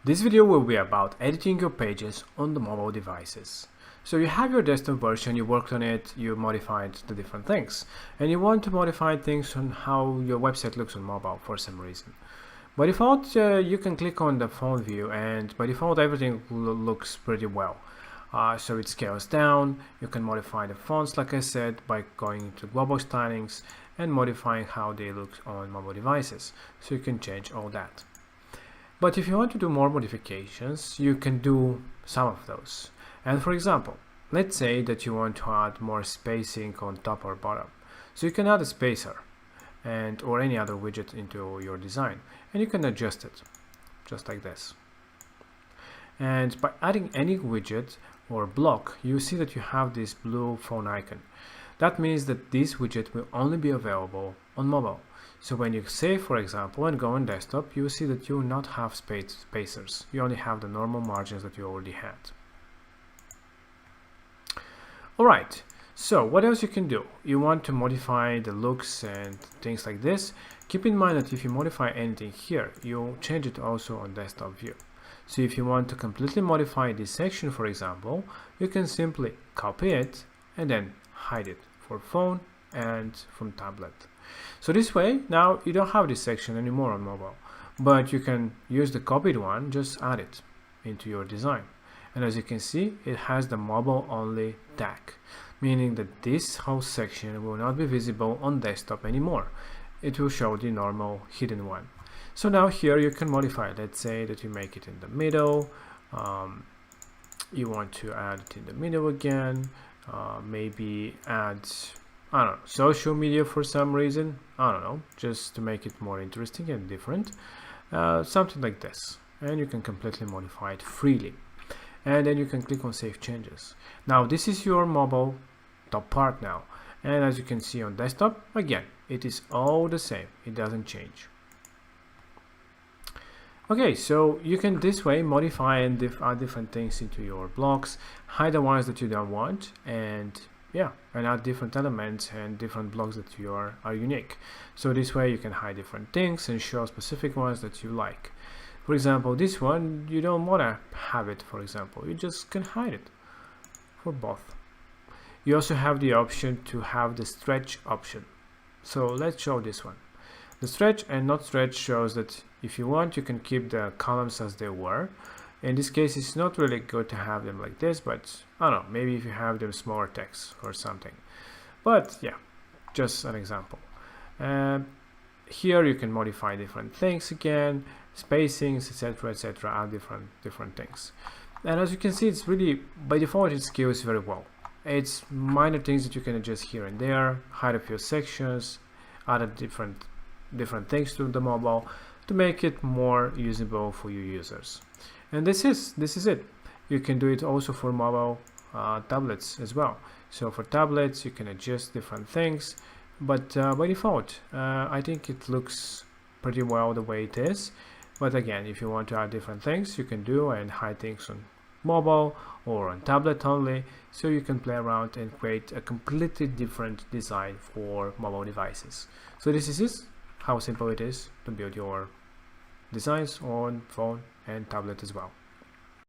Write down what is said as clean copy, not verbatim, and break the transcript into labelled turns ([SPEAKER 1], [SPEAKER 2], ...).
[SPEAKER 1] This video will be about editing your pages on the mobile devices. So you have your desktop version, you worked on it, you modified the different things, and you want to modify things on how your website looks on mobile for some reason. By default, you can click on the phone view, and by default everything looks pretty well. So it scales down. You can modify the fonts, like I said, by going into global stylings and modifying how they look on mobile devices. So you can change all that. But if you want to do more modifications, you can do some of those. And for example, let's say that you want to add more spacing on top or bottom. So you can add a spacer or any other widget into your design, and you can adjust it just like this. And by adding any widget or block, you see that you have this blue phone icon. That means that this widget will only be available on mobile. So when you save, for example, and go on desktop, you will see that you will not have spacers. You only have the normal margins that you already had. Alright, so what else you can do? You want to modify the looks and things like this. Keep in mind that if you modify anything here, you'll change it also on desktop view. So if you want to completely modify this section, for example, you can simply copy it and then hide it for phone and from tablet. So this way, now you don't have this section anymore on mobile, but you can use the copied one, just add it into your design. And as you can see, it has the mobile only tag, meaning that this whole section will not be visible on desktop anymore. It will show the normal hidden one. So now here you can modify it. Let's say that you make it in the middle. You want to add it in the middle again. Maybe add, I don't know, social media for some reason. I don't know, just to make it more interesting and different. Something like this. And you can completely modify it freely. And then you can click on Save Changes. Now this is your mobile top part now. And as you can see on desktop, again, it is all the same. It doesn't change. Okay, so you can this way modify and add different things into your blocks, hide the ones that you don't want, and yeah, and add different elements and different blocks that are unique. So this way you can hide different things and show specific ones that you like. For example, this one, you don't want to have it, for example. You just can hide it for both. You also have the option to have the stretch option. So let's show this one. The stretch and not stretch shows that if you want, you can keep the columns as they were. In this case, it's not really good to have them like this, but I don't know, maybe if you have them smaller text or something. But yeah, just an example. Here you can modify different things again, spacings, etc., add different things. And as you can see, it's really, by default, it scales very well. It's minor things that you can adjust here and there, hide a few sections, add different things to the mobile to make it more usable for your users. And this is it. You can do it also for mobile tablets as well. So for tablets, you can adjust different things, but by default, I think it looks pretty well the way it is. But again, if you want to add different things, you can do and hide things on mobile or on tablet only, so you can play around and create a completely different design for mobile devices. So this is it, how simple it is to build your designs on phone and tablet as well.